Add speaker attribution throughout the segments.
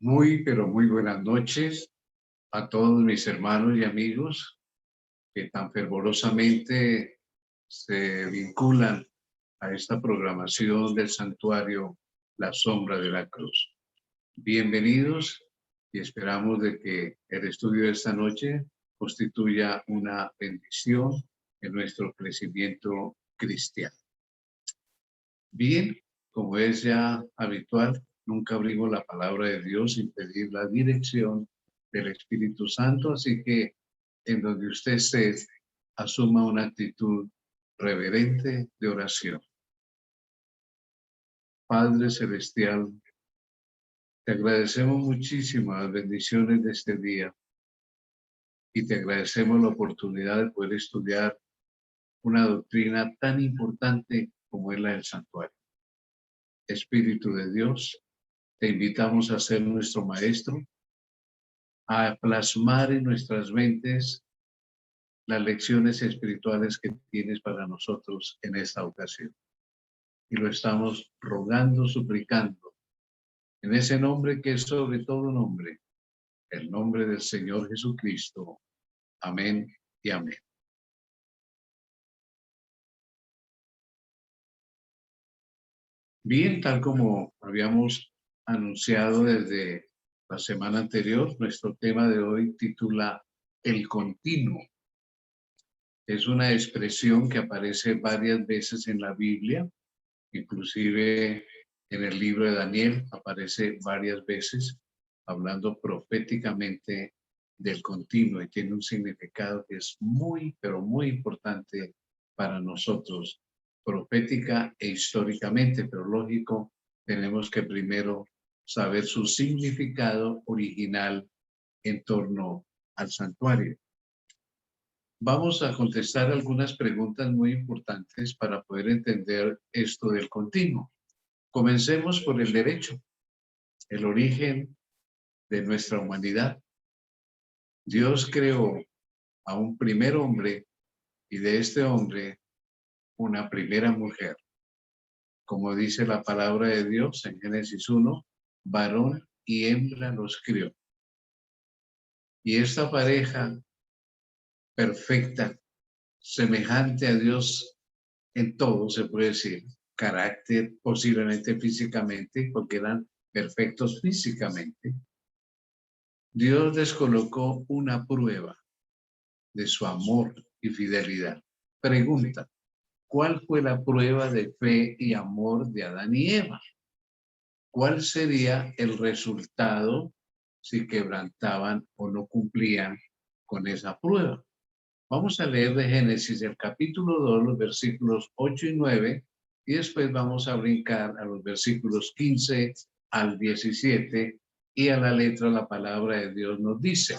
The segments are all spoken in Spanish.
Speaker 1: Muy, pero muy buenas noches a todos mis hermanos y amigos que tan fervorosamente se vinculan a esta programación del santuario La Sombra de la Cruz. Bienvenidos y esperamos de que el estudio de esta noche constituya una bendición en nuestro crecimiento cristiano. Bien, como es ya habitual, nunca abrimos la palabra de Dios sin pedir la dirección del Espíritu Santo, así que en donde usted esté, asuma una actitud reverente de oración. Padre Celestial, te agradecemos muchísimo las bendiciones de este día y te agradecemos la oportunidad de poder estudiar una doctrina tan importante como es la del santuario. Espíritu de Dios, te invitamos a ser nuestro maestro, a plasmar en nuestras mentes las lecciones espirituales que tienes para nosotros en esta ocasión. Y lo estamos rogando, suplicando, en ese nombre que es sobre todo nombre, el nombre del Señor Jesucristo. Amén y amén. Bien, tal como habíamos anunciado desde la semana anterior, nuestro tema de hoy titula El continuo. Es una expresión que aparece varias veces en la Biblia, inclusive en el libro de Daniel aparece varias veces hablando proféticamente del continuo y tiene un significado que es muy, pero muy importante para nosotros, profética e históricamente, pero lógico, tenemos que primero saber su significado original en torno al santuario. Vamos a contestar algunas preguntas muy importantes para poder entender esto del continuo. Comencemos por el derecho, el origen de nuestra humanidad. Dios creó a un primer hombre y de este hombre una primera mujer. Como dice la palabra de Dios en Génesis 1, varón y hembra los crió. Y esta pareja perfecta, semejante a Dios en todo, se puede decir, carácter, posiblemente físicamente, porque eran perfectos físicamente. Dios les colocó una prueba de su amor y fidelidad. Pregunta, ¿cuál fue la prueba de fe y amor de Adán y Eva? ¿Cuál sería el resultado si quebrantaban o no cumplían con esa prueba? Vamos a leer de Génesis el capítulo 2, los versículos 8 y 9, y después vamos a brincar a los versículos 15 al 17, y a la letra la palabra de Dios nos dice: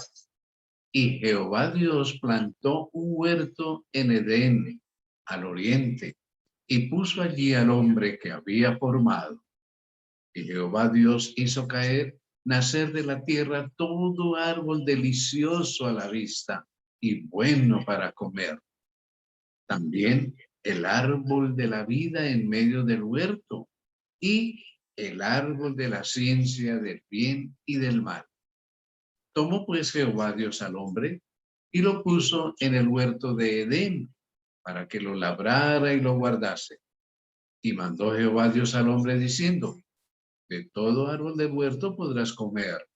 Speaker 1: y Jehová Dios plantó un huerto en Edén, al oriente, y puso allí al hombre que había formado. Y Jehová Dios hizo nacer de la tierra todo árbol delicioso a la vista y bueno para comer. También el árbol de la vida en medio del huerto y el árbol de la ciencia del bien y del mal. Tomó pues Jehová Dios al hombre y lo puso en el huerto de Edén para que lo labrara y lo guardase. Y mandó Jehová Dios al hombre diciendo: de todo árbol del huerto podrás comer,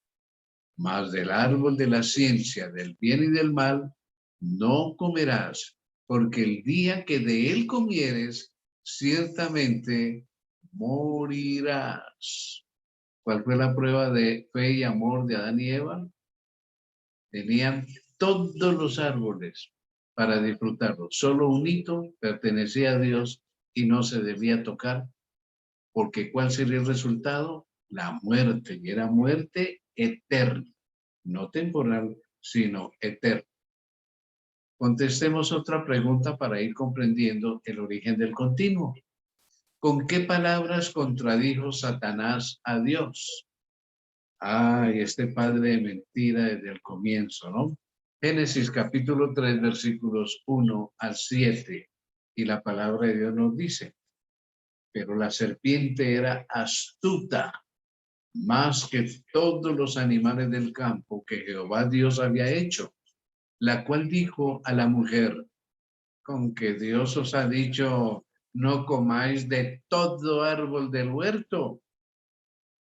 Speaker 1: mas del árbol de la ciencia del bien y del mal no comerás, porque el día que de él comieres, ciertamente morirás. ¿Cuál fue la prueba de fe y amor de Adán y Eva? Tenían todos los árboles para disfrutarlos. Solo un hito pertenecía a Dios y no se debía tocar, porque ¿cuál sería el resultado? La muerte, y era muerte eterna, no temporal, sino eterna. Contestemos otra pregunta para ir comprendiendo el origen del continuo. ¿Con qué palabras contradijo Satanás a Dios? Ay, este padre de mentira desde el comienzo, ¿no? Génesis capítulo 3, versículos 1 al 7. Y la palabra de Dios nos dice: pero la serpiente era astuta más que todos los animales del campo que Jehová Dios había hecho, la cual dijo a la mujer, con que Dios os ha dicho, no comáis de todo árbol del huerto.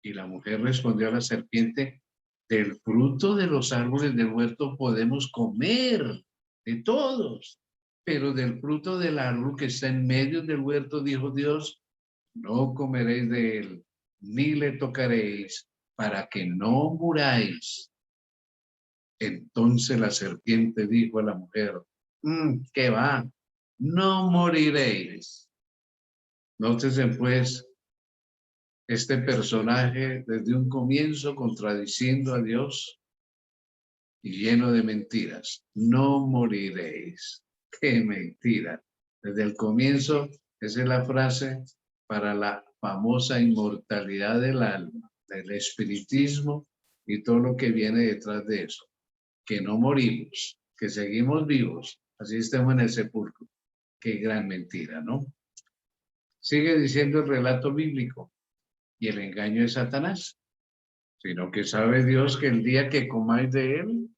Speaker 1: Y la mujer respondió a la serpiente, del fruto de los árboles del huerto podemos comer, de todos, pero del fruto del árbol que está en medio del huerto, dijo Dios, no comeréis de él, ni le tocaréis, para que no muráis. Entonces la serpiente dijo a la mujer, ¿qué va? No moriréis. Nótese pues este personaje desde un comienzo contradiciendo a Dios y lleno de mentiras. No moriréis. ¡Qué mentira! Desde el comienzo, esa es la frase para la famosa inmortalidad del alma, del espiritismo y todo lo que viene detrás de eso. Que no morimos, que seguimos vivos, así estemos en el sepulcro. Qué gran mentira, ¿no? Sigue diciendo el relato bíblico y el engaño de Satanás, sino que sabe Dios que el día que comáis de él,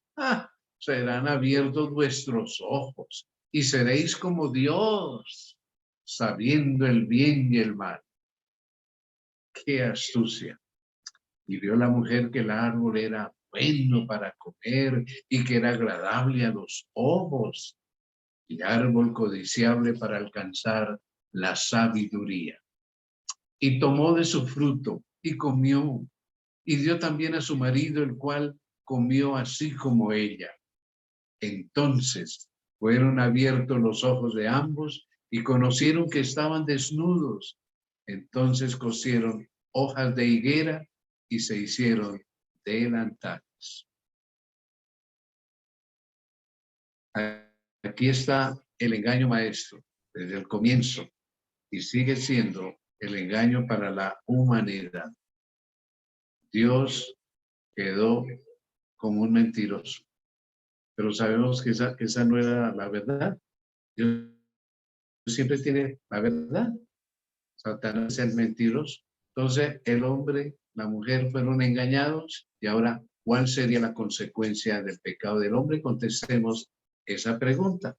Speaker 1: serán abiertos vuestros ojos y seréis como Dios, sabiendo el bien y el mal. ¡Qué astucia! Y vio la mujer que el árbol era bueno para comer y que era agradable a los ojos y árbol codiciable para alcanzar la sabiduría. Y tomó de su fruto y comió y dio también a su marido, el cual comió así como ella. Entonces fueron abiertos los ojos de ambos y conocieron que estaban desnudos. Entonces cosieron hojas de higuera y se hicieron delantales. Aquí está el engaño maestro desde el comienzo y sigue siendo el engaño para la humanidad. Dios quedó como un mentiroso, pero sabemos que esa no era la verdad. Dios siempre tiene la verdad. Satanás es el mentiroso. Entonces, el hombre, la mujer fueron engañados y ahora, ¿cuál sería la consecuencia del pecado del hombre? Contestemos esa pregunta.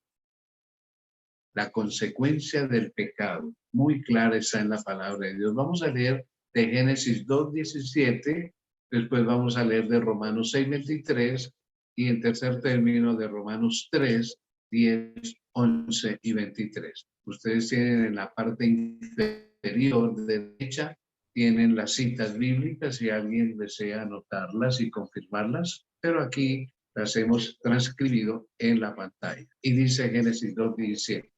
Speaker 1: La consecuencia del pecado, muy clara está en la palabra de Dios. Vamos a leer de Génesis 2:17, después vamos a leer de Romanos 6:23 y en tercer término de Romanos 3:10, 11 y 23. Ustedes tienen en la parte inferior derecha, tienen las citas bíblicas si alguien desea anotarlas y confirmarlas, pero aquí las hemos transcribido en la pantalla. Y dice Génesis 2:17.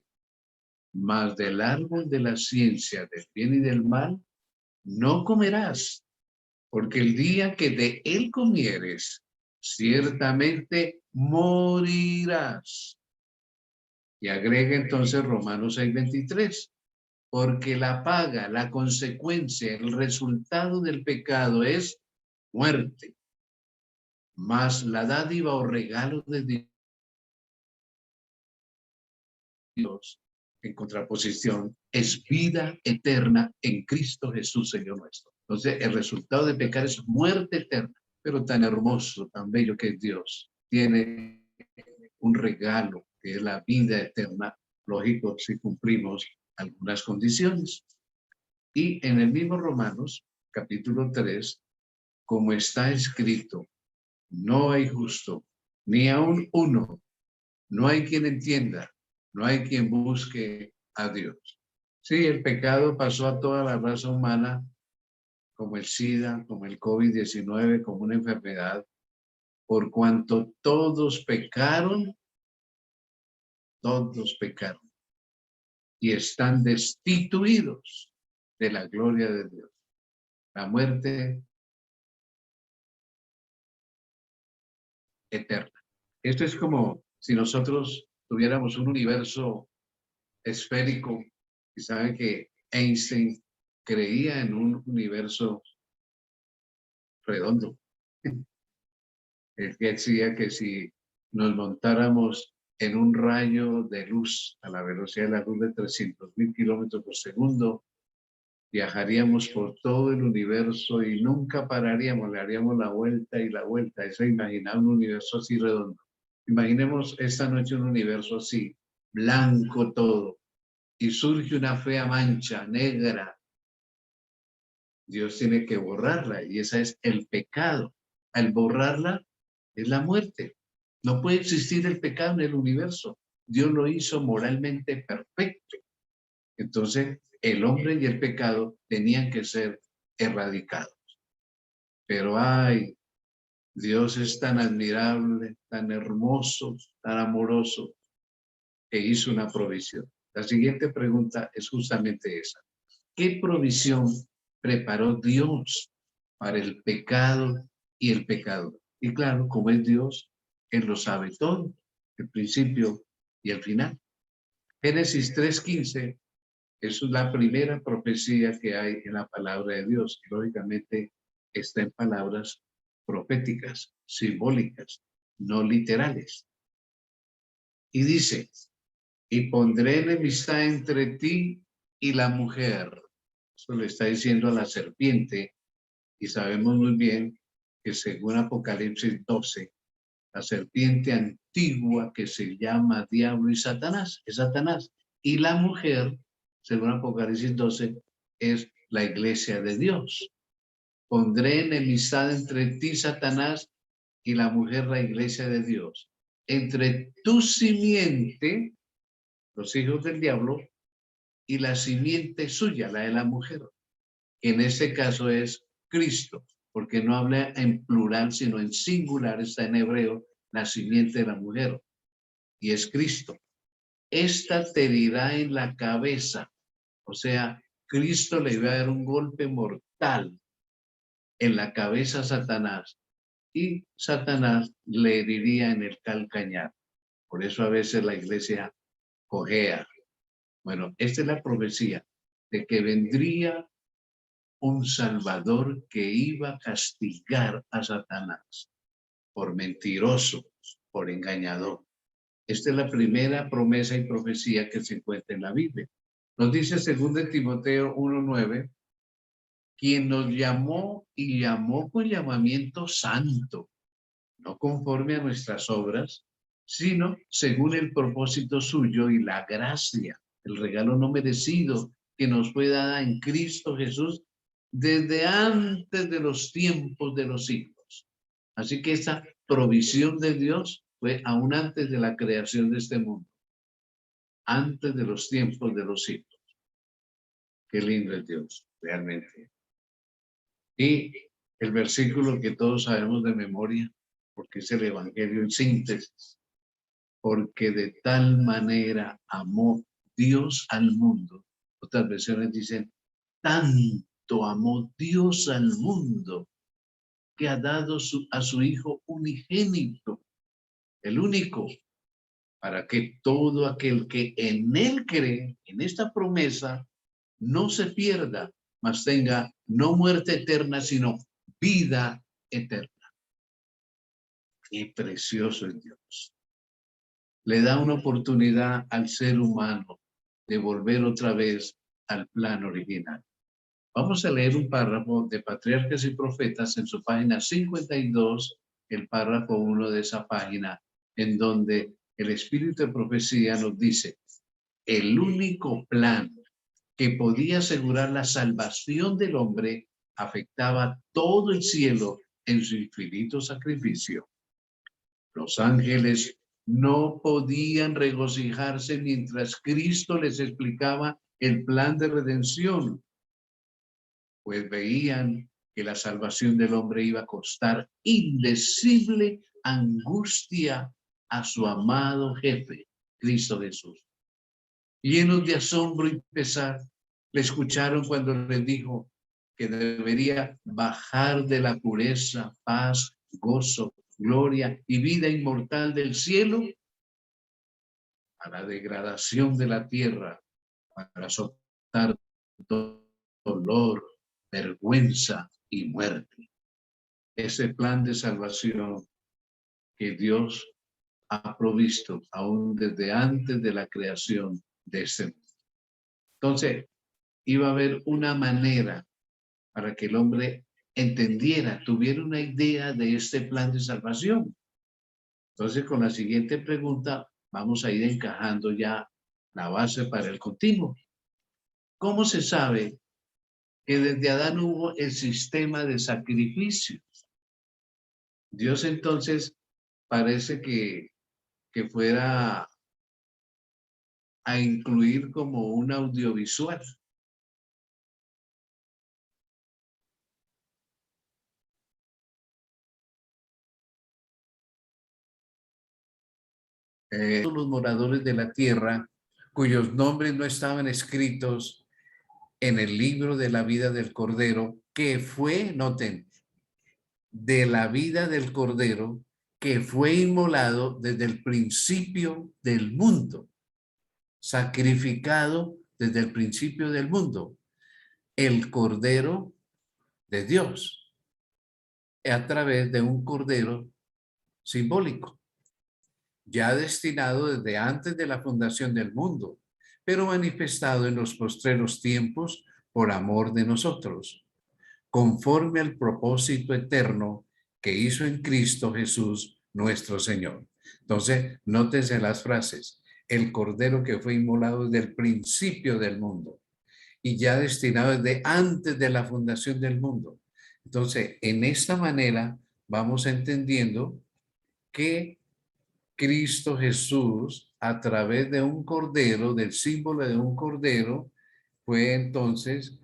Speaker 1: Mas del árbol de la ciencia del bien y del mal no comerás, porque el día que de él comieres, ciertamente morirás. Y agrega entonces Romanos 6:23, porque la paga, la consecuencia, el resultado del pecado es muerte, mas la dádiva o regalo de Dios, en contraposición, es vida eterna en Cristo Jesús, Señor nuestro. Entonces, el resultado de pecar es muerte eterna, pero tan hermoso, tan bello que es Dios. Tiene un regalo que es la vida eterna, lógico, si cumplimos algunas condiciones. Y en el mismo Romanos, capítulo 3, como está escrito, no hay justo, ni aun uno, no hay quien entienda, no hay quien busque a Dios. Sí, el pecado pasó a toda la raza humana, como el SIDA, como el COVID-19, como una enfermedad, por cuanto todos pecaron y están destituidos de la gloria de Dios. La muerte eterna. Esto es como si nosotros tuviéramos un universo esférico y saben que Einstein creía en un universo redondo. Él decía que si nos montáramos en un rayo de luz a la velocidad de la luz de 300,000 kilómetros por segundo, viajaríamos por todo el universo y nunca pararíamos, le haríamos la vuelta y la vuelta. Eso, imaginar un universo así redondo. Imaginemos esta noche un universo así, blanco todo, y surge una fea mancha negra. Dios tiene que borrarla, y ese es el pecado. Al borrarla es la muerte. No puede existir el pecado en el universo. Dios lo hizo moralmente perfecto. Entonces, el hombre y el pecado tenían que ser erradicados. Pero ay, Dios es tan admirable, tan hermoso, tan amoroso, que hizo una provisión. La siguiente pregunta es justamente esa. ¿Qué provisión preparó Dios para el pecado y el pecador? Y claro, como es Dios, Él lo sabe todo, el principio y el final. Génesis 3:15 es la primera profecía que hay en la palabra de Dios. Y lógicamente está en palabras proféticas, simbólicas, no literales. Y dice, y pondré enemistad entre ti y la mujer. Eso le está diciendo a la serpiente. Y sabemos muy bien que según Apocalipsis 12, la serpiente antigua que se llama Diablo y Satanás, es Satanás. Y la mujer, según Apocalipsis 12, es la iglesia de Dios. Pondré enemistad entre ti, Satanás, y la mujer, la iglesia de Dios. Entre tu simiente, los hijos del diablo, y la simiente suya, la de la mujer, que en este caso es Cristo, porque no habla en plural, sino en singular, está en hebreo, la simiente de la mujer, y es Cristo. Esta te herirá en la cabeza, o sea, Cristo le iba a dar un golpe mortal en la cabeza a Satanás, y Satanás le heriría en el calcañar. Por eso a veces la iglesia cojea. Bueno, esta es la profecía de que vendría un Salvador que iba a castigar a Satanás por mentiroso, por engañador. Esta es la primera promesa y profecía que se encuentra en la Biblia. Nos dice 2 Timoteo 1:9, quien nos llamó y llamó con llamamiento santo, no conforme a nuestras obras, sino según el propósito suyo y la gracia, el regalo no merecido que nos fue dada en Cristo Jesús desde antes de los tiempos de los siglos. Así que esta provisión de Dios fue aún antes de la creación de este mundo, antes de los tiempos de los siglos. Qué lindo es Dios, realmente. Y el versículo que todos sabemos de memoria, porque es el Evangelio en síntesis, porque de tal manera amó Dios al mundo. Otras versiones dicen, tanto amó Dios al mundo que ha dado a su Hijo unigénito, el único, para que todo aquel que en él cree, en esta promesa, no se pierda, mas tenga no muerte eterna, sino vida eterna. Qué precioso es Dios. Le da una oportunidad al ser humano de volver otra vez al plan original. Vamos a leer un párrafo de Patriarcas y Profetas en su página 52, el párrafo 1 de esa página, en donde el Espíritu de Profecía nos dice, el único plan que podía asegurar la salvación del hombre afectaba todo el cielo en su infinito sacrificio. Los ángeles no podían regocijarse mientras Cristo les explicaba el plan de redención, pues veían que la salvación del hombre iba a costar indecible angustia a su amado jefe, Cristo Jesús. Llenos de asombro y pesar, le escucharon cuando les dijo que debería bajar de la pureza, paz, gozo, gloria y vida inmortal del cielo a la degradación de la tierra para soportar dolor, vergüenza y muerte. Ese plan de salvación que Dios ha provisto aún desde antes de la creación de este mundo. Entonces, iba a haber una manera para que el hombre entendiera, tuviera una idea de este plan de salvación. Entonces, con la siguiente pregunta, vamos a ir encajando ya la base para el continuo. ¿Cómo se sabe que desde Adán hubo el sistema de sacrificios? Dios entonces parece que fuera a incluir como un audiovisual. Los moradores de la tierra cuyos nombres no estaban escritos en el libro de la vida del Cordero, que fue, noten, de la vida del Cordero, que fue inmolado desde el principio del mundo, sacrificado desde el principio del mundo, el Cordero de Dios, a través de un Cordero simbólico, ya destinado desde antes de la fundación del mundo, pero manifestado en los postreros tiempos por amor de nosotros, conforme al propósito eterno que hizo en Cristo Jesús nuestro Señor. Entonces, nótense las frases: el Cordero que fue inmolado desde el principio del mundo y ya destinado desde antes de la fundación del mundo. Entonces, en esta manera vamos entendiendo que Cristo Jesús, a través de un cordero, del símbolo de un cordero, fue entonces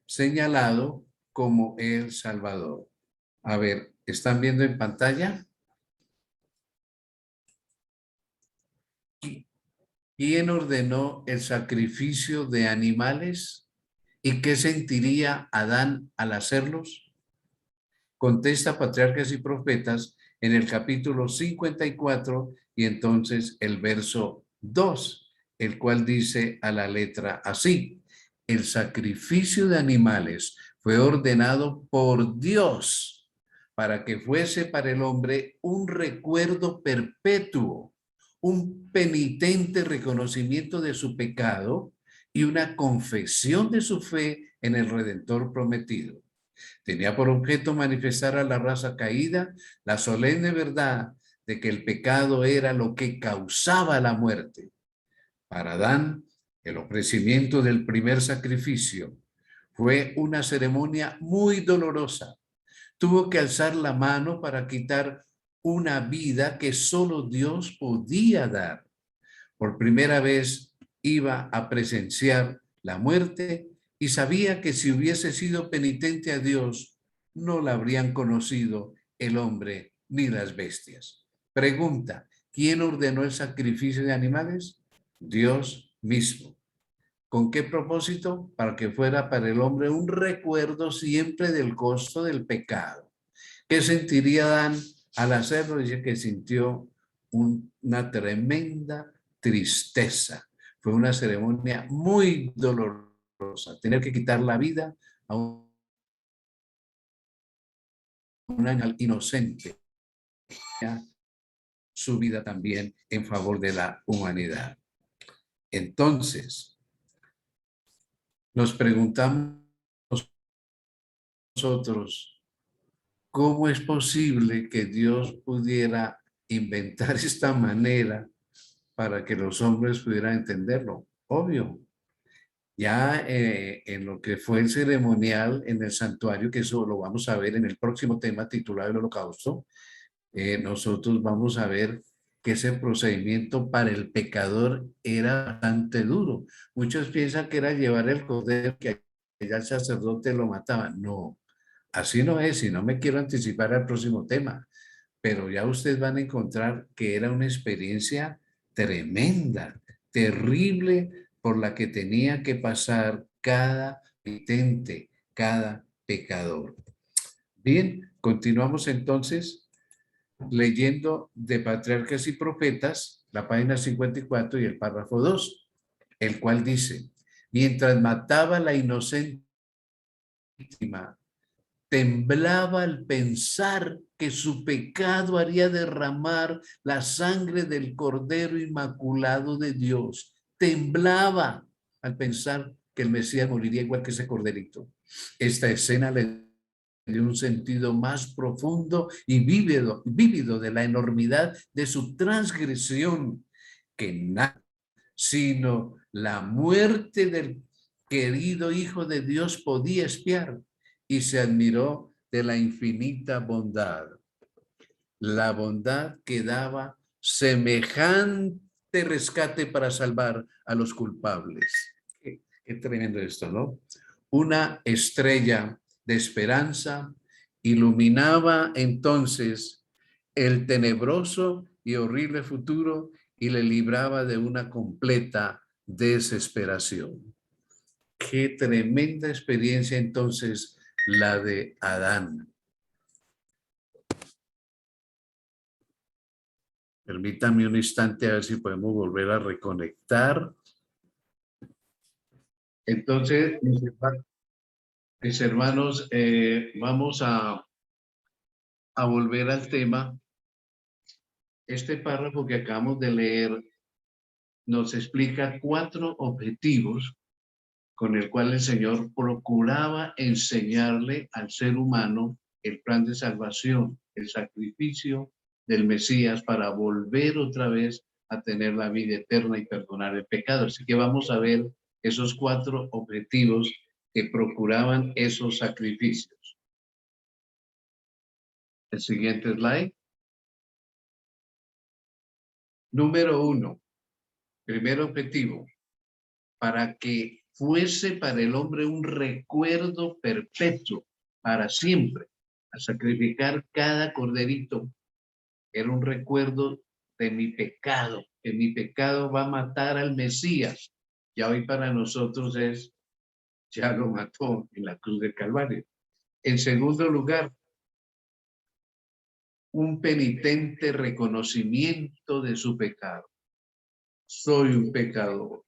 Speaker 1: señalado como el Salvador. A ver, ¿están viendo en pantalla? ¿Quién ordenó el sacrificio de animales? ¿Y qué sentiría Adán al hacerlos? Contesta Patriarcas y Profetas en el capítulo 54 y entonces el verso 2, el cual dice a la letra así: el sacrificio de animales fue ordenado por Dios para que fuese para el hombre un recuerdo perpetuo, un penitente reconocimiento de su pecado y una confesión de su fe en el Redentor prometido. Tenía por objeto manifestar a la raza caída la solemne verdad de que el pecado era lo que causaba la muerte. Para Adán, el ofrecimiento del primer sacrificio fue una ceremonia muy dolorosa. Tuvo que alzar la mano para quitar una vida que solo Dios podía dar. Por primera vez iba a presenciar la muerte y sabía que si hubiese sido penitente a Dios, no la habrían conocido el hombre ni las bestias. Pregunta: ¿quién ordenó el sacrificio de animales? Dios mismo. ¿Con qué propósito? Para que fuera para el hombre un recuerdo siempre del costo del pecado. ¿Qué sentiría Adán al hacerlo? Dice que sintió una tremenda tristeza. Fue una ceremonia muy dolorosa. Tener que quitar la vida a un animal inocente. Su vida también en favor de la humanidad. Entonces, nos preguntamos nosotros, ¿cómo es posible que Dios pudiera inventar esta manera para que los hombres pudieran entenderlo? Obvio. Ya en lo que fue el ceremonial en el santuario, que eso lo vamos a ver en el próximo tema titulado el Holocausto, nosotros vamos a ver que ese procedimiento para el pecador era bastante duro. Muchos piensan que era llevar el cordero, que ya el sacerdote lo mataba. No, así no es, y no me quiero anticipar al próximo tema, pero ya ustedes van a encontrar que era una experiencia tremenda, terrible, por la que tenía que pasar cada penitente, cada pecador. Bien, continuamos entonces leyendo de Patriarcas y Profetas, la página 54 y el párrafo 2, el cual dice: mientras mataba la inocente víctima, temblaba al pensar que su pecado haría derramar la sangre del Cordero Inmaculado de Dios. Temblaba. al pensar que el Mesías moriría igual que ese corderito. Esta escena le dio un sentido más profundo y vívido de la enormidad de su transgresión, que nada sino la muerte del querido Hijo de Dios podía expiar, y se admiró de la infinita bondad. La bondad que daba semejante rescate para salvar a los culpables. Qué tremendo esto, ¿no? Una estrella de esperanza iluminaba entonces el tenebroso y horrible futuro y le libraba de una completa desesperación. Qué tremenda experiencia entonces la de Adán. Permítame un instante a ver si podemos volver a reconectar. Entonces, mis hermanos, vamos a volver al tema. Este párrafo que acabamos de leer nos explica 4 objetivos con el cual el Señor procuraba enseñarle al ser humano el plan de salvación, el sacrificio del Mesías para volver otra vez a tener la vida eterna y perdonar el pecado. Así que vamos a ver esos 4 objetivos que procuraban esos sacrificios. El siguiente slide. Número 1, primer objetivo, para que fuese para el hombre un recuerdo perpetuo, para siempre. A sacrificar cada corderito era un recuerdo de mi pecado, que mi pecado va a matar al Mesías. Ya hoy para nosotros ya lo mató en la cruz del Calvario. En segundo lugar, un penitente reconocimiento de su pecado. Soy un pecador,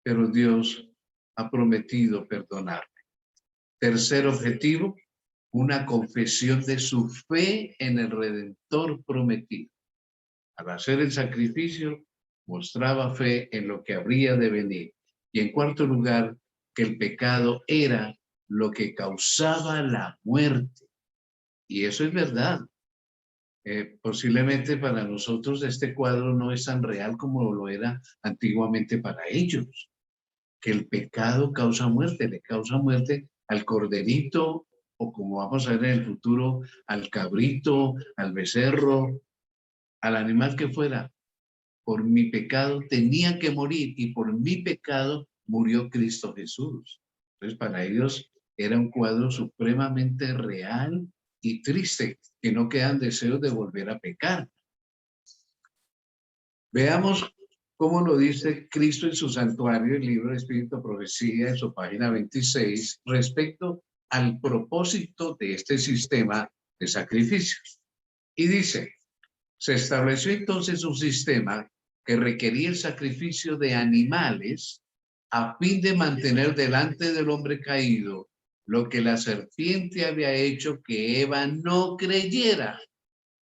Speaker 1: pero Dios ha prometido perdonarme. Tercer objetivo, una confesión de su fe en el Redentor prometido. Al hacer el sacrificio, mostraba fe en lo que habría de venir. Y en cuarto lugar, que el pecado era lo que causaba la muerte. Y eso es verdad. Posiblemente para nosotros este cuadro no es tan real como lo era antiguamente para ellos. Que el pecado causa muerte, le causa muerte al corderito, o como vamos a ver en el futuro, al cabrito, al becerro, al animal que fuera. Por mi pecado tenía que morir y por mi pecado murió Cristo Jesús. Entonces para ellos era un cuadro supremamente real y triste, que no quedan deseos de volver a pecar. Veamos cómo lo dice Cristo en su santuario, el libro de Espíritu Profecía, en su página 26, respecto al propósito de este sistema de sacrificios. Y dice, se estableció entonces un sistema que requería el sacrificio de animales a fin de mantener delante del hombre caído lo que la serpiente había hecho que Eva no creyera,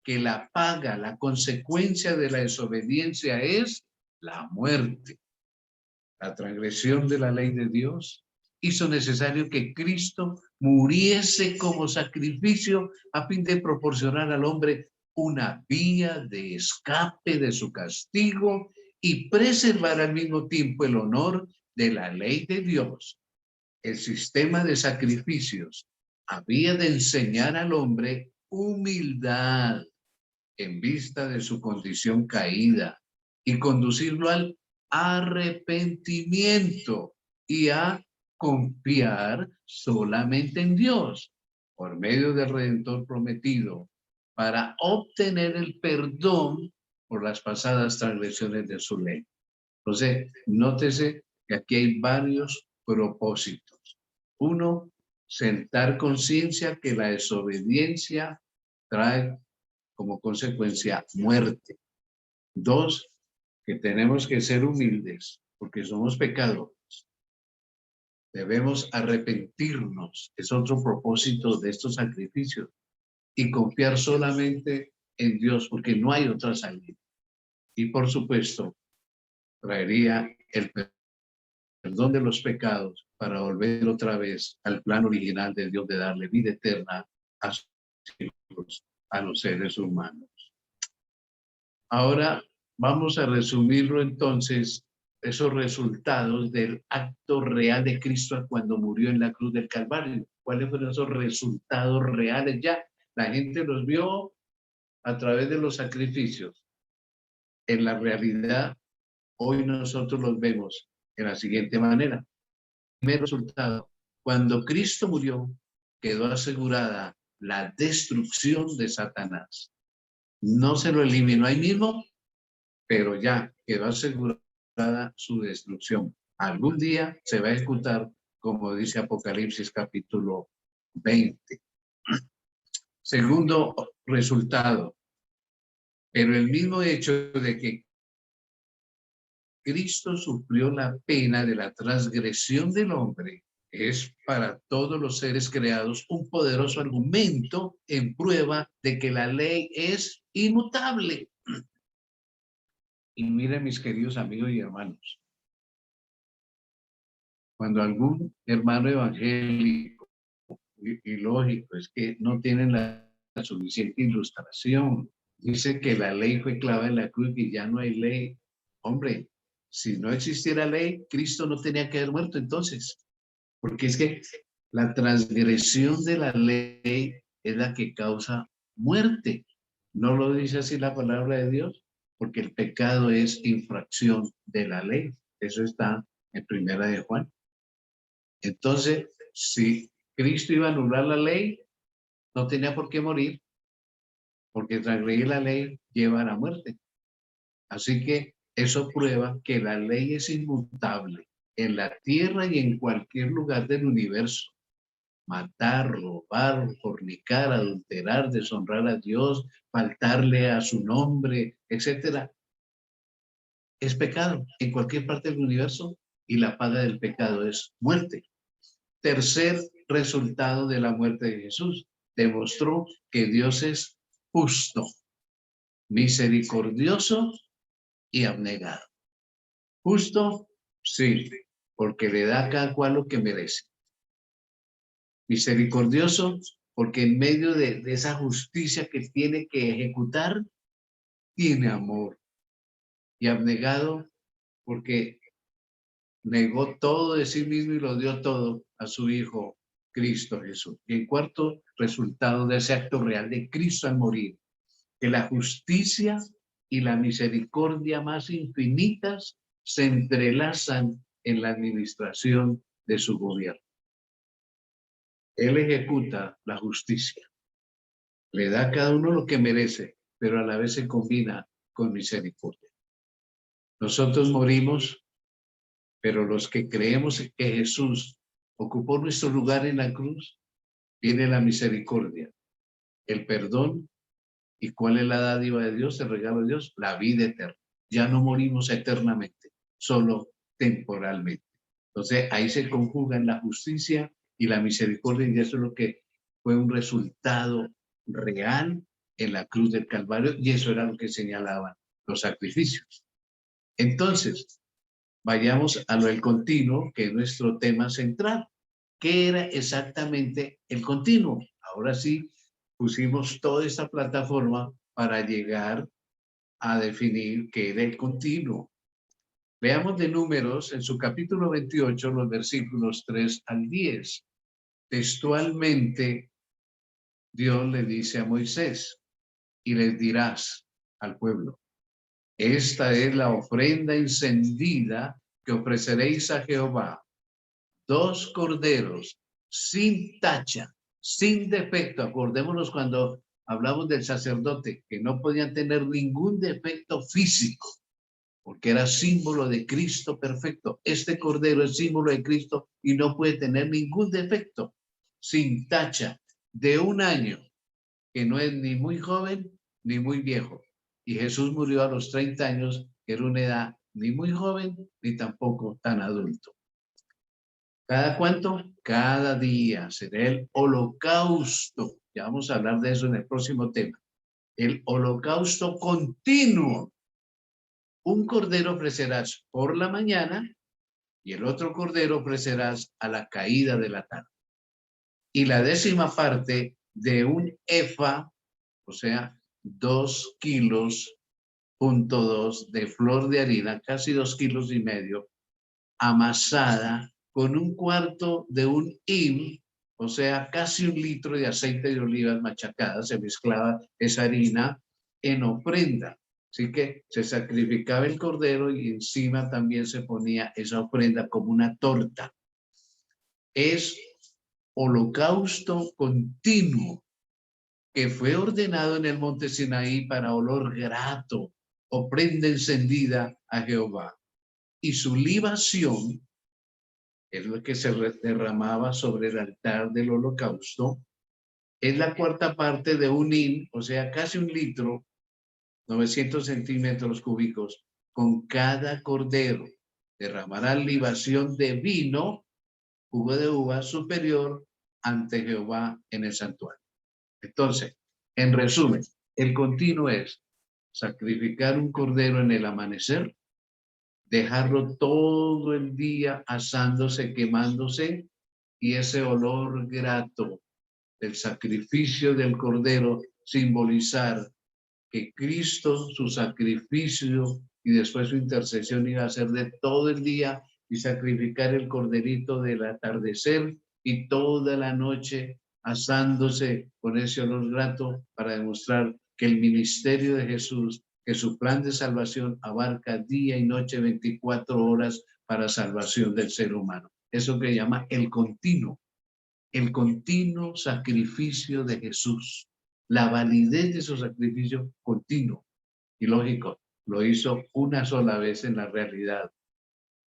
Speaker 1: que la paga, la consecuencia de la desobediencia es la muerte. La transgresión de la ley de Dios hizo necesario que Cristo muriese como sacrificio a fin de proporcionar al hombre una vía de escape de su castigo y preservar al mismo tiempo el honor de la ley de Dios. El sistema de sacrificios había de enseñar al hombre humildad en vista de su condición caída y conducirlo al arrepentimiento y a confiar solamente en Dios por medio del Redentor prometido para obtener el perdón por las pasadas transgresiones de su ley. Entonces, nótese que aquí hay varios propósitos. Uno, sentar conciencia que la desobediencia trae como consecuencia muerte. 2, que tenemos que ser humildes porque somos pecadores. Debemos arrepentirnos, es otro propósito de estos sacrificios, y confiar solamente en Dios porque no hay otra salida. Y por supuesto, traería el perdón. perdón de los pecados para volver otra vez al plan original de Dios de darle vida eterna a sus hijos, a los seres humanos. Ahora vamos a resumirlo entonces, esos resultados del acto real de Cristo cuando murió en la cruz del Calvario. ¿Cuáles fueron esos resultados reales? Ya la gente los vio a través de los sacrificios. En la realidad, hoy nosotros los vemos de la siguiente manera. Primer resultado, cuando Cristo murió, quedó asegurada la destrucción de Satanás. No se lo eliminó ahí mismo, pero ya quedó asegurada su destrucción. Algún día se va a ejecutar, como dice Apocalipsis capítulo 20. Segundo resultado, pero el mismo hecho de que Cristo sufrió la pena de la transgresión del hombre es para todos los seres creados un poderoso argumento en prueba de que la ley es inmutable. Y miren, mis queridos amigos y hermanos, cuando algún hermano evangélico, y lógico, es que no tienen la suficiente ilustración, dice que la ley fue clavada en la cruz y ya no hay ley. Hombre, si no existiera ley, Cristo no tenía que haber muerto entonces, porque es que la transgresión de la ley es la que causa muerte. ¿No lo dice así la palabra de Dios? Porque el pecado es infracción de la ley. Eso está en Primera de Juan. Entonces, si Cristo iba a anular la ley, no tenía por qué morir, porque transgredir la ley lleva a la muerte. Así que eso prueba que la ley es inmutable en la tierra y en cualquier lugar del universo. Matar, robar, fornicar, adulterar, deshonrar a Dios, faltarle a su nombre, etcétera, es pecado en cualquier parte del universo y la paga del pecado es muerte. Tercer resultado de la muerte de Jesús, demostró que Dios es justo, misericordioso y abnegado. Justo, sí, porque le da a cada cual lo que merece. Misericordioso, porque en medio de esa justicia que tiene que ejecutar, tiene amor. Y abnegado, porque negó todo de sí mismo y lo dio todo a su Hijo Cristo Jesús. Y el cuarto resultado de ese acto real de Cristo al morir, que la justicia y la misericordia más infinitas se entrelazan en la administración de su gobierno. Él ejecuta la justicia, le da a cada uno lo que merece, pero a la vez se combina con misericordia. Nosotros morimos, pero los que creemos que Jesús ocupó nuestro lugar en la cruz, viene la misericordia, el perdón. ¿Y cuál es la dádiva de Dios, el regalo de Dios? La vida eterna. Ya no morimos eternamente, solo temporalmente. Entonces ahí se conjugan la justicia y la misericordia, y eso es lo que fue un resultado real en la cruz del Calvario, y eso era lo que señalaban los sacrificios. Entonces, vayamos a lo del continuo, que es nuestro tema central. ¿Qué era exactamente el continuo? Ahora sí, pusimos toda esta plataforma para llegar a definir qué era el continuo. Veamos de Números en su capítulo 28, los versículos 3 al 10. Textualmente, Dios le dice a Moisés, y les dirás al pueblo, esta es la ofrenda encendida que ofreceréis a Jehová, 2 corderos sin tacha, sin defecto. Acordémonos cuando hablamos del sacerdote, que no podían tener ningún defecto físico, porque era símbolo de Cristo perfecto. Este cordero es símbolo de Cristo y no puede tener ningún defecto, sin tacha, de 1 año, que no es ni muy joven ni muy viejo. Y Jesús murió a los 30 años, que era una edad ni muy joven ni tampoco tan adulto. ¿Cada cuánto? Cada día será el holocausto. Ya vamos a hablar de eso en el próximo tema. El holocausto continuo. Un cordero ofrecerás por la mañana y el otro cordero ofrecerás a la caída de la tarde. Y la 10ª parte de un efa, o sea, 2,2 kilos de flor de harina, casi 2,5 kilos, amasada con 1/4 de un hin, o sea, casi 1 litro de aceite de olivas machacada. Se mezclaba esa harina en ofrenda. Así que se sacrificaba el cordero y encima también se ponía esa ofrenda como una torta. Es holocausto continuo que fue ordenado en el monte Sinaí para olor grato, ofrenda encendida a Jehová. Y su libación es lo que se derramaba sobre el altar del holocausto. Es la 4ª parte de un hin, o sea, casi 1 litro, 900 centímetros cúbicos, con cada cordero. Derramará libación de vino, jugo de uva superior, ante Jehová en el santuario. Entonces, en resumen, el continuo es sacrificar un cordero en el amanecer, dejarlo todo el día asándose, quemándose, y ese olor grato del sacrificio del cordero simbolizar que Cristo, su sacrificio y después su intercesión iba a ser de todo el día, y sacrificar el corderito del atardecer y toda la noche asándose con ese olor grato para demostrar que el ministerio de Jesús, que su plan de salvación abarca día y noche 24 horas para salvación del ser humano. Eso que llama el continuo sacrificio de Jesús, la validez de su sacrificio continuo. Y lógico, lo hizo una sola vez en la realidad,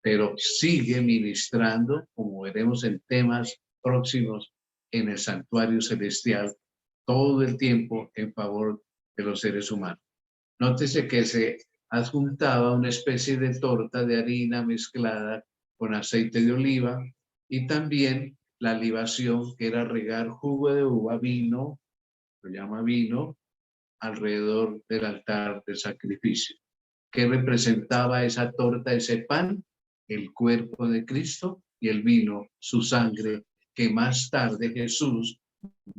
Speaker 1: pero sigue ministrando, como veremos en temas próximos, en el santuario celestial, todo el tiempo en favor de los seres humanos. Nótese que se adjuntaba una especie de torta de harina mezclada con aceite de oliva, y también la libación, que era regar jugo de uva, vino, lo llama vino, alrededor del altar del sacrificio. ¿Qué representaba esa torta, ese pan? El cuerpo de Cristo, y el vino, su sangre, que más tarde Jesús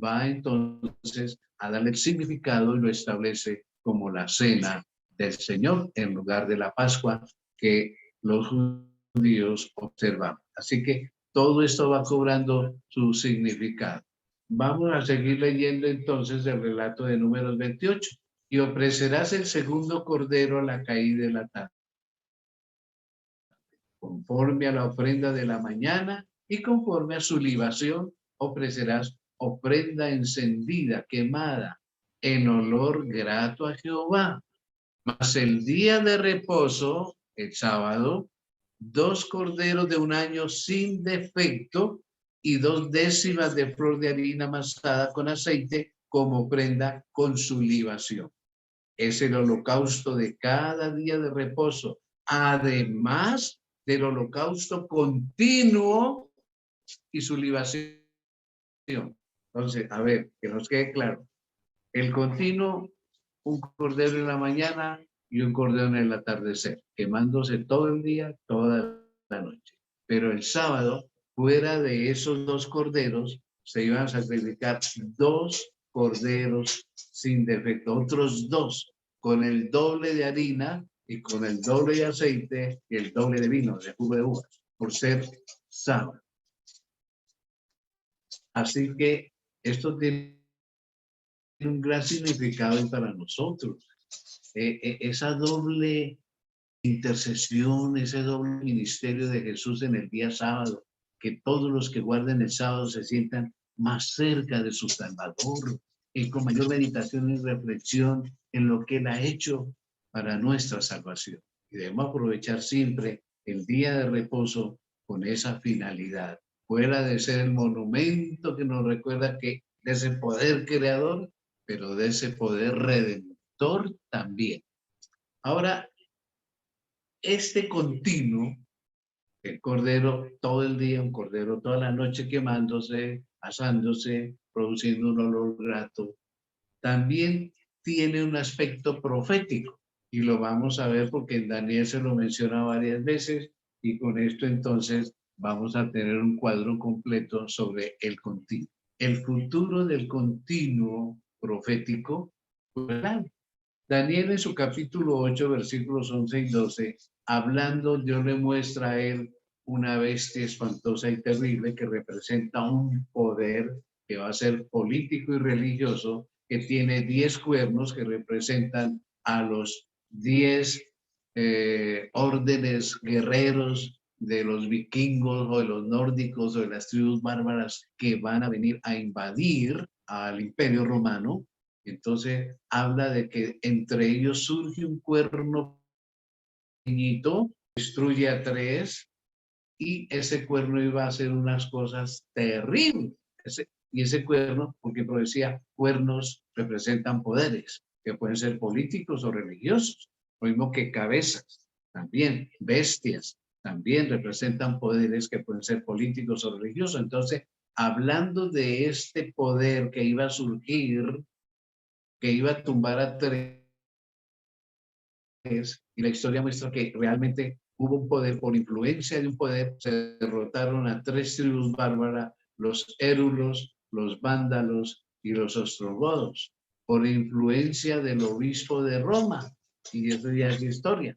Speaker 1: va entonces a darle el significado y lo establece como la cena del Señor en lugar de la Pascua que los judíos observan. Así que todo esto va cobrando su significado. Vamos a seguir leyendo entonces el relato de Números 28. Y ofrecerás el segundo cordero a la caída de la tarde, conforme a la ofrenda de la mañana, y conforme a su libación ofrecerás ofrenda encendida, quemada, en olor grato a Jehová. Mas el día de reposo, el sábado, 2 corderos de 1 año sin defecto y 2 décimas de flor de harina amasada con aceite como ofrenda con su libación. Es el holocausto de cada día de reposo, además del holocausto continuo y su libación. Entonces, a ver, que nos quede claro. El continuo, un cordero en la mañana y un cordero en el atardecer, quemándose todo el día, toda la noche. Pero el sábado, fuera de esos 2 corderos, se iban a sacrificar 2 corderos sin defecto, otros 2, con el doble de harina y con el doble de aceite y el doble de vino, de jugo de uvas, por ser sábado. Así que esto tiene un gran significado para nosotros. Esa doble intercesión, ese doble ministerio de Jesús en el día sábado, que todos los que guarden el sábado se sientan más cerca de su Salvador y con mayor meditación y reflexión en lo que Él ha hecho para nuestra salvación. Y debemos aprovechar siempre el día de reposo con esa finalidad, fuera de ser el monumento que nos recuerda que de ese poder creador, pero de ese poder redentor también. Ahora, este continuo, el cordero todo el día, un cordero toda la noche quemándose, asándose, produciendo un olor grato, también tiene un aspecto profético. Y lo vamos a ver porque en Daniel se lo menciona varias veces Y con esto entonces vamos a tener un cuadro completo sobre el continuo. El futuro del continuo profético, ¿verdad? Daniel en su capítulo 8, versículos 11 y 12, hablando, Dios le muestra a él una bestia espantosa y terrible que representa un poder que va a ser político y religioso, que tiene 10 cuernos que representan a los 10 órdenes guerreros de los vikingos o de los nórdicos o de las tribus bárbaras que van a venir a invadir al Imperio Romano. Entonces habla de que entre ellos surge un cuerno pequeñito, destruye a 3 y ese cuerno iba a hacer unas cosas terribles. Y ese cuerno, porque decía, cuernos representan poderes, que pueden ser políticos o religiosos, lo mismo que cabezas, también bestias, también representan poderes que pueden ser políticos o religiosos. Entonces, hablando de este poder que iba a surgir, que iba a tumbar a 3, y la historia muestra que realmente hubo un poder, por influencia de un poder, se derrotaron a 3 tribus bárbaras, los érulos, los vándalos y los ostrogodos, por influencia del obispo de Roma, y eso ya es historia.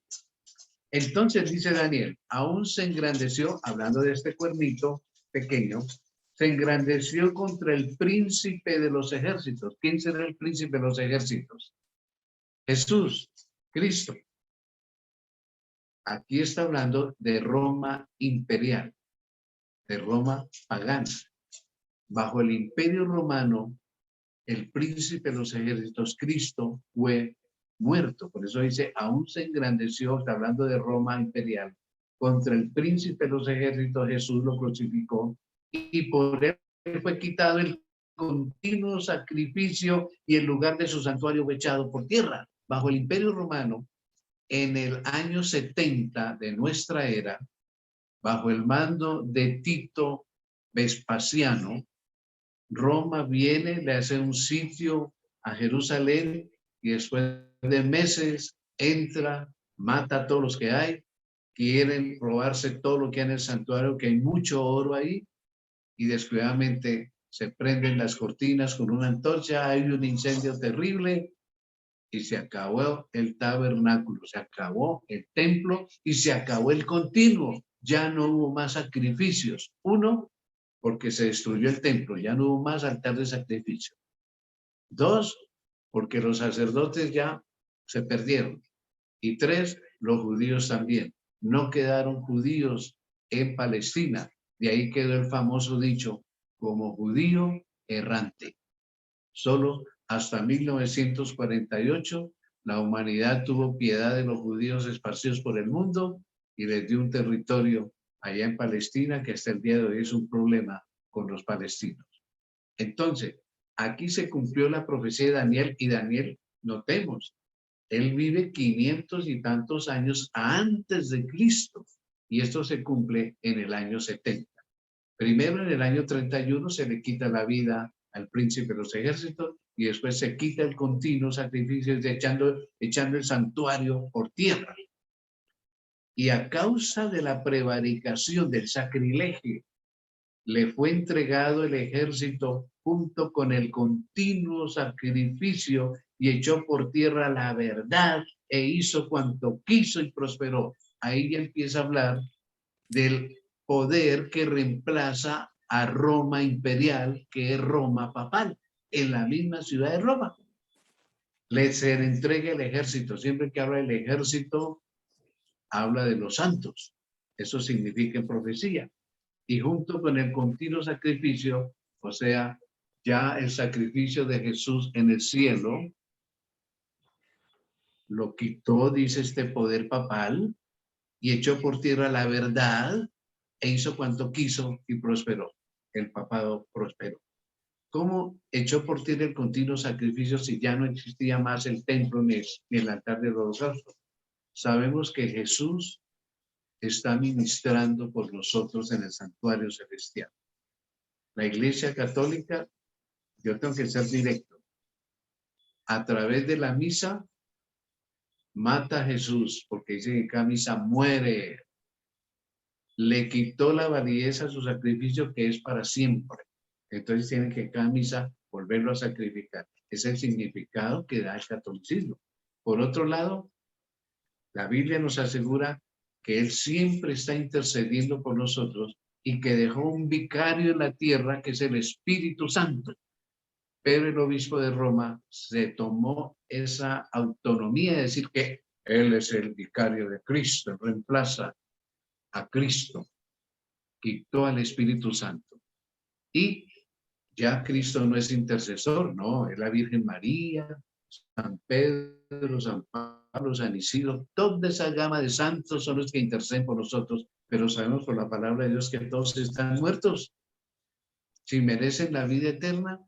Speaker 1: Entonces dice Daniel, aún se engrandeció, hablando de este cuernito pequeño, se engrandeció contra el príncipe de los ejércitos. ¿Quién será el príncipe de los ejércitos? Jesús, Cristo. Aquí está hablando de Roma imperial, de Roma pagana. Bajo el imperio romano, el príncipe de los ejércitos, Cristo, fue muerto. Por eso dice, aún se engrandeció, está hablando de Roma imperial, contra el príncipe de los ejércitos, Jesús lo crucificó, y por él fue quitado el continuo sacrificio y el lugar de su santuario fue echado por tierra. Bajo el imperio romano, en el año 70 de nuestra era, bajo el mando de Tito Vespasiano, Roma viene, le hace un sitio a Jerusalén y después de meses entra, mata a todos los que hay, quieren robarse todo lo que hay en el santuario, que hay mucho oro ahí, y descuidadamente se prenden las cortinas con una antorcha, hay un incendio terrible y se acabó el tabernáculo, se acabó el templo y se acabó el continuo. Ya no hubo más sacrificios. 1, porque se destruyó el templo, ya no hubo más altar de sacrificio. 2, porque los sacerdotes ya se perdieron. Y 3, los judíos también. No quedaron judíos en Palestina. De ahí quedó el famoso dicho, como judío errante. Solo hasta 1948 la humanidad tuvo piedad de los judíos esparcidos por el mundo y les dio un territorio allá en Palestina que hasta el día de hoy es un problema con los palestinos. Entonces, aquí se cumplió la profecía de Daniel y Daniel, notemos, él vive 500 y tantos años antes de Cristo y esto se cumple en el año 70. Primero en el año 31 se le quita la vida al príncipe de los ejércitos y después se quita el continuo sacrificio echando el santuario por tierra. Y a causa de la prevaricación del sacrilegio, le fue entregado el ejército junto con el continuo sacrificio y echó por tierra la verdad e hizo cuanto quiso y prosperó. Ahí ya empieza a hablar del poder que reemplaza a Roma imperial, que es Roma papal, en la misma ciudad de Roma. Se le entrega el ejército. Siempre que habla del ejército, habla de los santos. Eso significa en profecía. Y junto con el continuo sacrificio, o sea, ya el sacrificio de Jesús en el cielo, lo quitó, dice este poder papal, y echó por tierra la verdad, e hizo cuanto quiso y prosperó. El papado prosperó. ¿Cómo echó por tierra el continuo sacrificio si ya no existía más el templo ni el altar de los rostros? Sabemos que Jesús está ministrando por nosotros en el santuario celestial. La Iglesia Católica, yo tengo que ser directo, a través de la misa mata a Jesús, porque dice que cada misa muere. le quitó la validez a su sacrificio que es para siempre. Entonces tienen que cada misa volverlo a sacrificar. Es el significado que da el catolicismo. Por otro lado, la Biblia nos asegura que Él siempre está intercediendo por nosotros y que dejó un vicario en la tierra que es el Espíritu Santo. Pero el obispo de Roma se tomó esa autonomía de decir que Él es el vicario de Cristo, reemplaza a Cristo, quitó al Espíritu Santo. Y ya Cristo no es intercesor, no, es la Virgen María, San Pedro, San Pablo, San Isidro, toda esa gama de santos son los que interceden por nosotros, pero sabemos por la palabra de Dios que todos están muertos. Si merecen la vida eterna,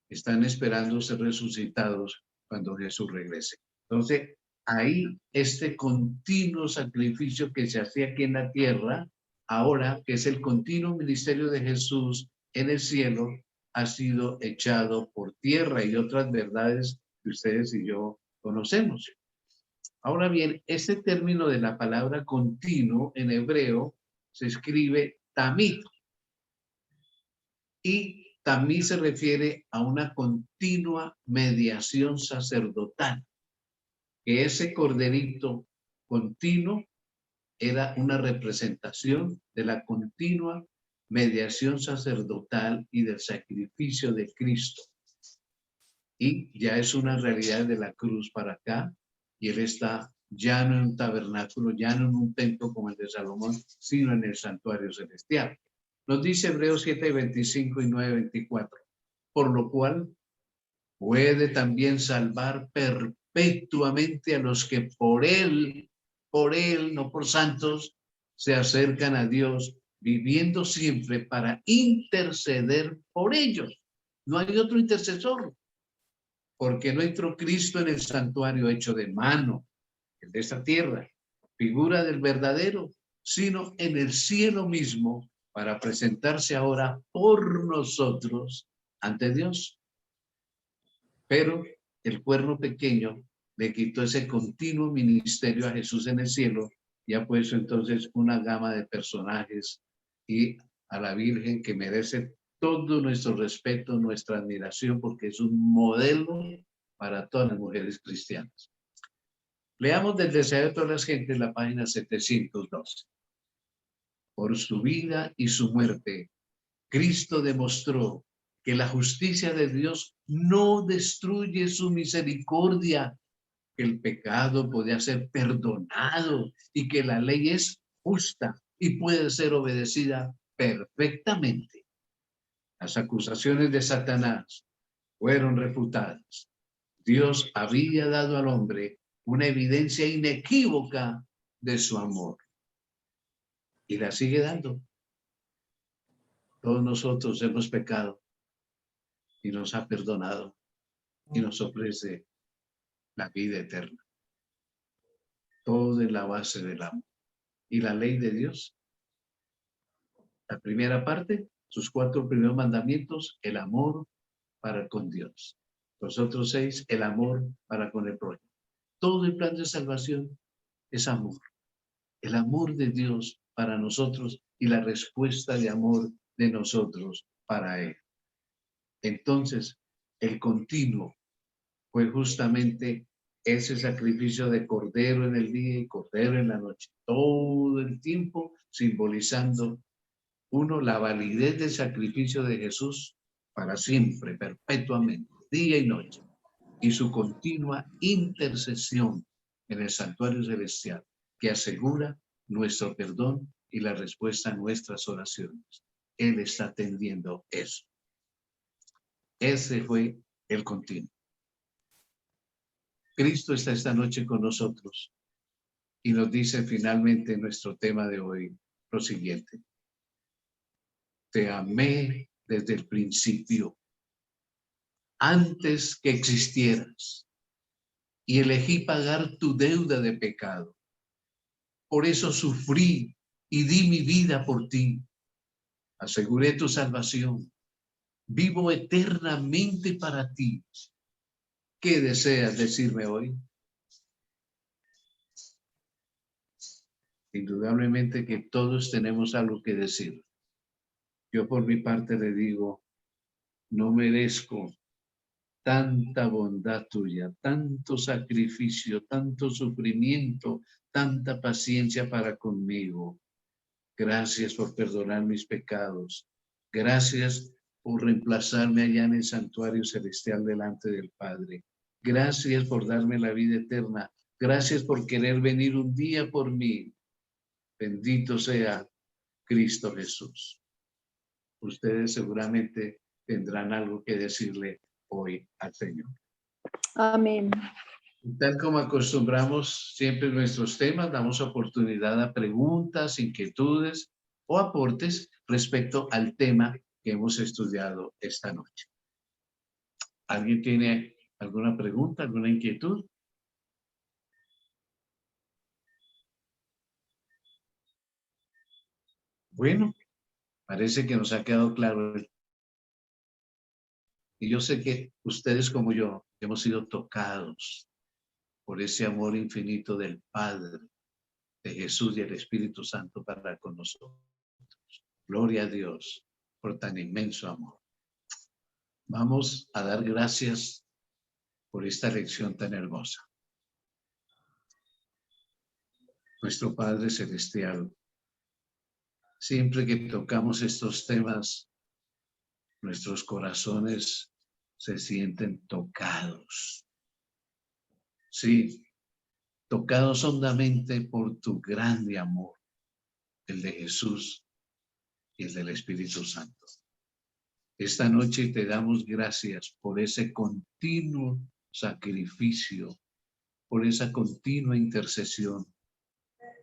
Speaker 1: están esperando ser resucitados cuando Jesús regrese. Entonces, ahí este continuo sacrificio que se hacía aquí en la tierra, ahora que es el continuo ministerio de Jesús en el cielo, ha sido echado por tierra y otras verdades que ustedes y yo conocemos. Ahora bien, este término de la palabra continuo en hebreo se escribe tamid y tamid se refiere a una continua mediación sacerdotal, que ese corderito continuo era una representación de la continua mediación sacerdotal y del sacrificio de Cristo. Y ya es una realidad de la cruz para acá, y Él está ya no en un tabernáculo, ya no en un templo como el de Salomón, sino en el santuario celestial. Nos dice Hebreos 7:25 y 9:24, por lo cual puede también salvar perpetuamente a los que por Él, no por santos, se acercan a Dios, viviendo siempre para interceder por ellos. No hay otro intercesor, porque no entró Cristo en el santuario hecho de mano, el de esta tierra, figura del verdadero, sino en el cielo mismo, para presentarse ahora por nosotros ante Dios. Pero el cuerno pequeño le quitó ese continuo ministerio a Jesús en el cielo y ha puesto entonces una gama de personajes y a la Virgen que merece todo nuestro respeto, nuestra admiración, porque es un modelo para todas las mujeres cristianas. Leamos del deseo de todas las gentes la página 712. Por su vida y su muerte, Cristo demostró que la justicia de Dios no destruye su misericordia, que el pecado podía ser perdonado y que la ley es justa y puede ser obedecida perfectamente. Las acusaciones de Satanás fueron refutadas. Dios había dado al hombre una evidencia inequívoca de su amor y la sigue dando. Todos nosotros hemos pecado y nos ha perdonado y nos ofrece la vida eterna. Todo en la base del amor. Y la ley de Dios, la primera parte, sus 4 primeros mandamientos, el amor para con Dios. Los otros 6, el amor para con el prójimo. Todo el plan de salvación es amor. El amor de Dios para nosotros y la respuesta de amor de nosotros para Él. Entonces, el continuo fue justamente ese sacrificio de cordero en el día y cordero en la noche, todo el tiempo simbolizando, uno, la validez del sacrificio de Jesús para siempre, perpetuamente, día y noche, y su continua intercesión en el santuario celestial, que asegura nuestro perdón y la respuesta a nuestras oraciones. Él está atendiendo eso. Ese fue el continuo. Cristo está esta noche con nosotros y nos dice finalmente en nuestro tema de hoy lo siguiente. Te amé desde el principio, antes que existieras, y elegí pagar tu deuda de pecado. Por eso sufrí y di mi vida por ti. Aseguré tu salvación. Vivo eternamente para ti. ¿Qué deseas decirme hoy? Indudablemente que todos tenemos algo que decir. Yo por mi parte le digo, no merezco tanta bondad tuya, tanto sacrificio, tanto sufrimiento, tanta paciencia para conmigo. Gracias por perdonar mis pecados. Gracias por reemplazarme allá en el santuario celestial delante del Padre. Gracias por darme la vida eterna. Gracias por querer venir un día por mí. Bendito sea Cristo Jesús. Ustedes seguramente tendrán algo que decirle hoy al Señor.
Speaker 2: Amén.
Speaker 1: Tal como acostumbramos siempre en nuestros temas, damos oportunidad a preguntas, inquietudes o aportes respecto al tema que hemos estudiado esta noche. ¿Alguien tiene alguna pregunta, alguna inquietud? Bueno, parece que nos ha quedado claro. Y yo sé que ustedes como yo hemos sido tocados por ese amor infinito del Padre, de Jesús y el Espíritu Santo para con nosotros. Gloria a Dios por tan inmenso amor. Vamos a dar gracias por esta lección tan hermosa. Nuestro Padre Celestial, siempre que tocamos estos temas, nuestros corazones se sienten tocados. Sí, tocados hondamente por tu grande amor, el de Jesús y el del Espíritu Santo. Esta noche te damos gracias por ese continuo sacrificio, por esa continua intercesión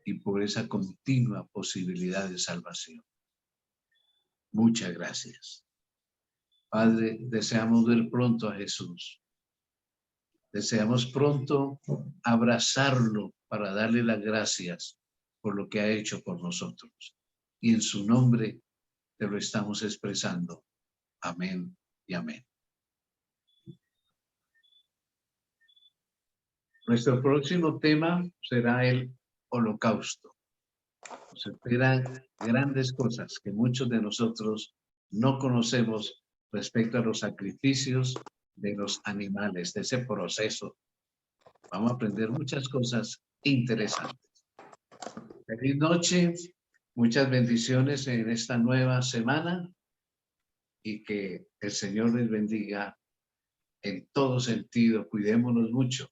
Speaker 1: y por esa continua posibilidad de salvación. Muchas gracias. Padre, deseamos ver pronto a Jesús. Deseamos pronto abrazarlo para darle las gracias por lo que ha hecho por nosotros. Y en su nombre te lo estamos expresando. Amén y amén. Nuestro próximo tema será el Holocausto. Nos esperan grandes cosas que muchos de nosotros no conocemos respecto a los sacrificios de los animales, de ese proceso. Vamos a aprender muchas cosas interesantes. Feliz noche, muchas bendiciones en esta nueva semana y que el Señor les bendiga en todo sentido. Cuidémonos mucho.